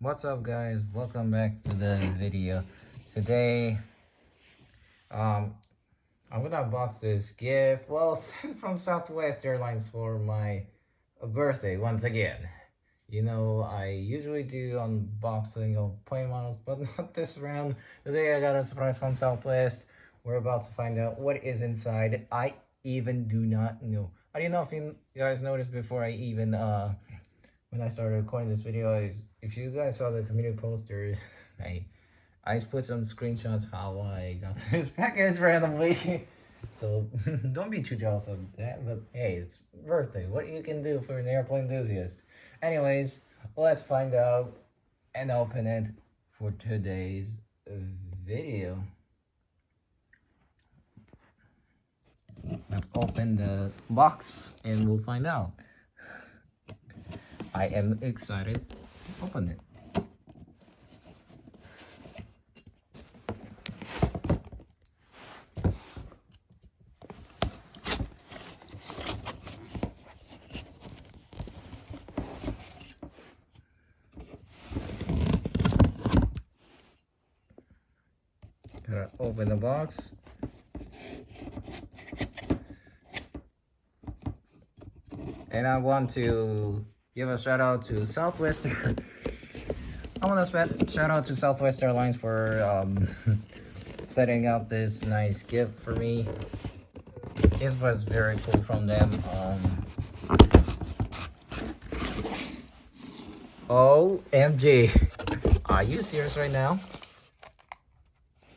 What's up, guys? Welcome back to the video. Today I'm gonna unbox this gift, well, sent from Southwest Airlines for my birthday once again. You know, I usually do unboxing of plane models, but not this round. Today I got a surprise from Southwest. We're about to find out what is inside. I even do not know. I don't know if you guys noticed before I even when I started recording this video, if you guys saw the community poster, I put some screenshots how I got this package randomly. So don't be too jealous of that, but hey, it's birthday. What you can do for an airplane enthusiast. Anyways, let's find out and open it for today's video. Let's open the box and we'll find out. I am excited to open it. Gotta open the box. And I want to give a shout out to Southwest. I want to shout out to Southwest Airlines for setting up this nice gift for me. It was very cool from them. OMG, are you serious right now?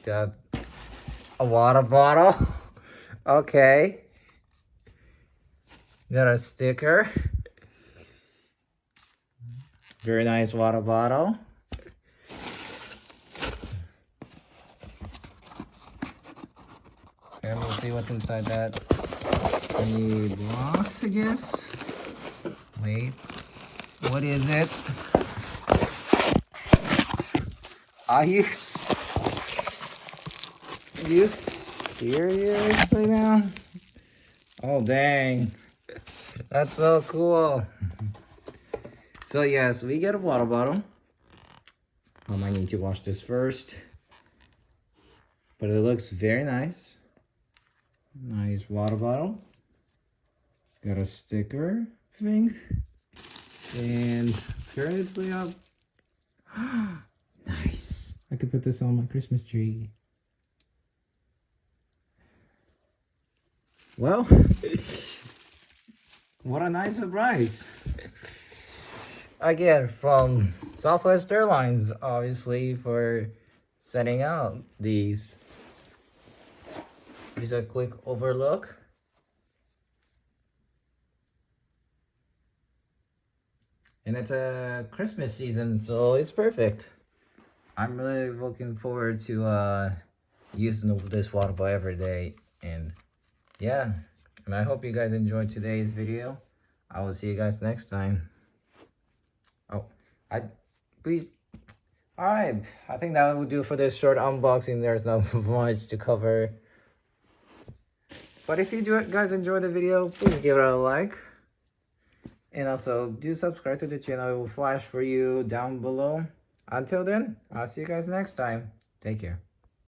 Got a water bottle. Okay. Got a sticker. Very nice water bottle. And we'll see what's inside that tiny box, I guess. Wait, what is it? Are you serious right now? Oh, dang. That's so cool. So yes, we get a water bottle. I need to wash this first. But it looks very nice. Nice water bottle. Got a sticker thing. And currently up. Nice. I could put this on my Christmas tree. Well, what a nice surprise. Again, from Southwest Airlines, obviously, for setting out these. Here's a quick overlook. And it's a Christmas season, so it's perfect. I'm really looking forward to using this water bottle every day. And yeah, and I hope you guys enjoyed today's video. I will see you guys next time. Alright, I think that will do for this short unboxing. There's not much to cover. But if you guys enjoyed the video, please give it a like. And also, do subscribe to the channel. It will flash for you down below. Until then, I'll see you guys next time. Take care.